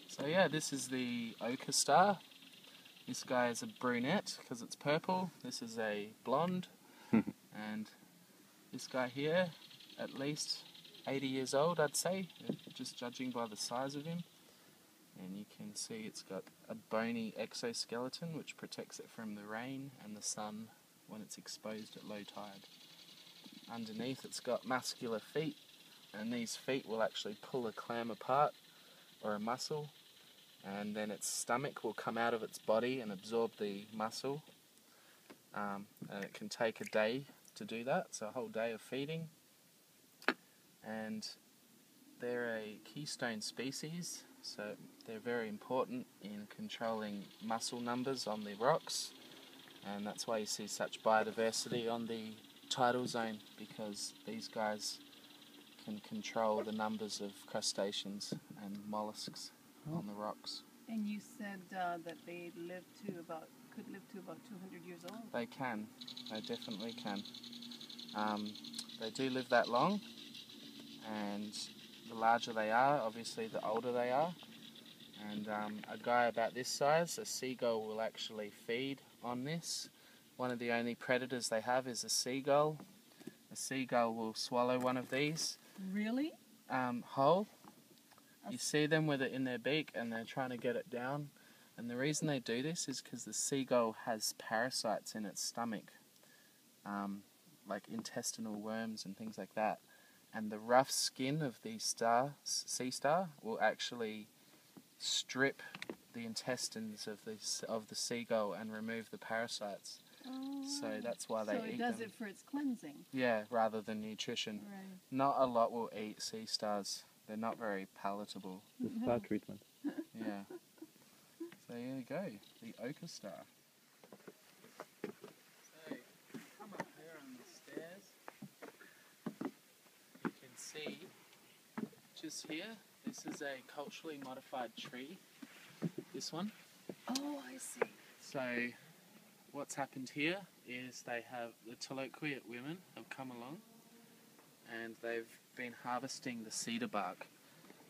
So yeah, this is the ochre star. This guy is a brunette because it's purple. This is a blonde. And this guy here, at least 80 years old, I'd say, just judging by the size of him. And you can see it's got a bony exoskeleton which protects it from the rain and the sun when it's exposed at low tide. Underneath it's got muscular feet, and these feet will actually pull a clam apart or a mussel, and then its stomach will come out of its body and absorb the mussel, and it can take a day to do that, so a whole day of feeding. And they're a keystone species, so they're very important in controlling mussel numbers on the rocks, and that's why you see such biodiversity on the tidal zone, because these guys can control the numbers of crustaceans and mollusks on the rocks. And you said that they could live to about 200 years old? They can, they definitely can. They do live that long, and the larger they are, obviously the older they are. And a guy about this size, a seagull, will actually feed on this. One of the only predators they have is a seagull. A seagull will swallow one of these. Really? Whole. You see them with it in their beak and they're trying to get it down. And the reason they do this is because the seagull has parasites in its stomach, like intestinal worms and things like that. And the rough skin of the sea star will actually strip the intestines of the seagull and remove the parasites. Oh, so that's why they eat them. So it does it for its cleansing? Yeah, rather than nutrition. Right. Not a lot will eat sea stars. They're not very palatable. The star treatment. Yeah. So there you go, the ochre star. So come up here on the stairs. You can see just here, this is a culturally modified tree. This one. Oh, I see. So what's happened here is the Uclulet women have come along and they've been harvesting the cedar bark.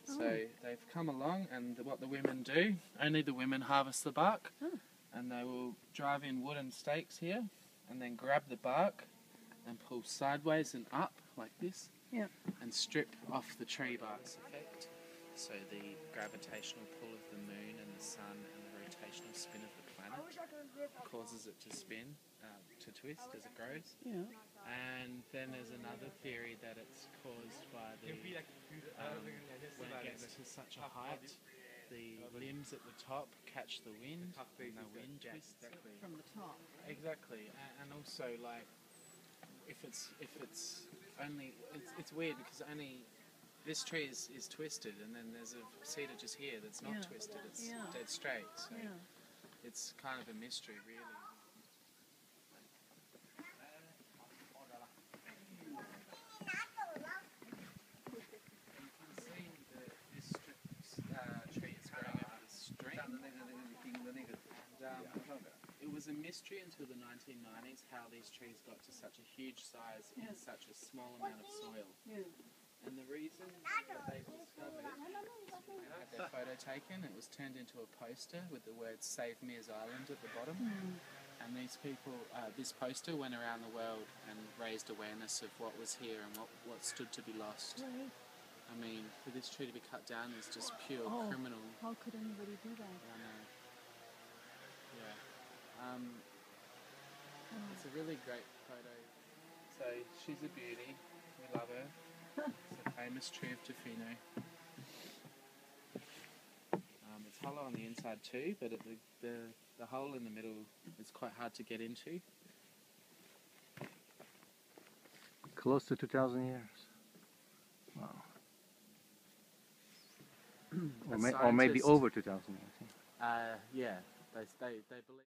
So they've come along, and what the women do, only the women harvest the bark, and they will drive in wooden stakes here and then grab the bark and pull sideways and up like this, and strip off the tree bark's effect. So the gravitational pull of the moon and the sun and the rotational spin of the planet causes it to spin, to twist as it grows. Yeah. And then there's another theory that it's caused by the when it gets to such a height, the limbs at the top catch the wind, and the wind twists it From the top. Exactly, and also like if it's only it's weird because only this tree is twisted, and then there's a cedar just here that's not twisted. It's dead straight. So it's kind of a mystery, really. It was a mystery until the 1990s how these trees got to such a huge size in such a small amount of soil. And the reason that they discovered had their photo taken, it was turned into a poster with the words "Save Meares Island" at the bottom. And these people, this poster went around the world and raised awareness of what was here and what stood to be lost. I mean, for this tree to be cut down is just pure criminal. How could anybody do that? I know. Yeah. It's a really great photo. So she's a beauty. We love her. It's a famous tree of Tofino. It's hollow on the inside too, but the hole in the middle is quite hard to get into. Close to 2,000 years. Wow. Or maybe over 2,000 years. Yeah, they believe.